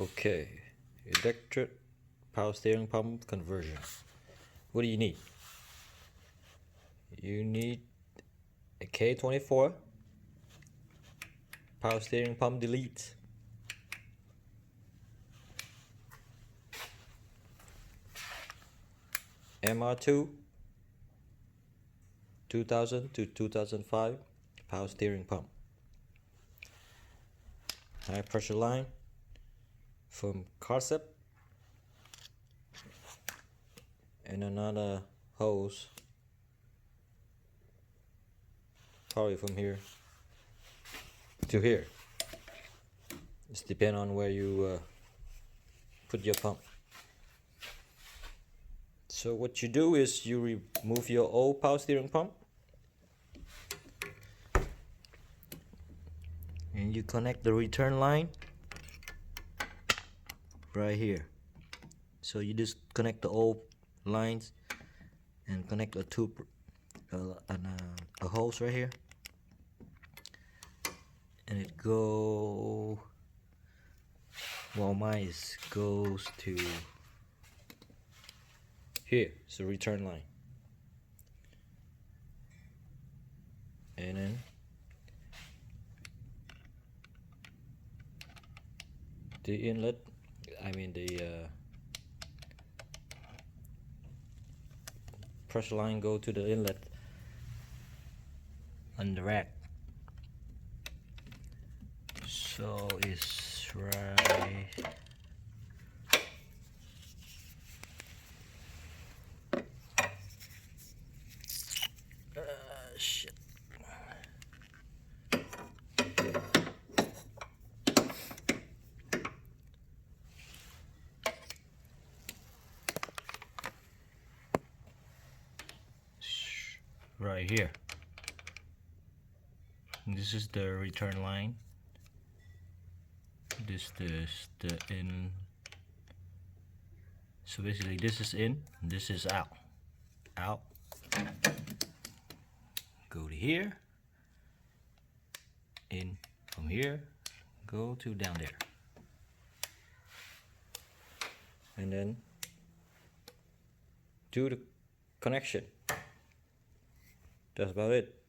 Okay, electric power steering pump conversion. What do you need? You need a K24 power steering pump delete, MR2 2000 to 2005 power steering pump, high pressure line from Karcepts, and another hose probably from here to here. It's depend on where you put your pump. So what you do is you remove your old power steering pump and you connect the return line right here. So you just connect the old lines and connect a tube a hose right here, and it goes goes to here. It's the return line, and then the inlet, the pressure line go to the inlet on the rack. So it's right shit. Right here. This is the return line. This is the in. So basically this is in, this is out. Out. Go to here. In from here. Go to down there. And then do the connection. That's about it.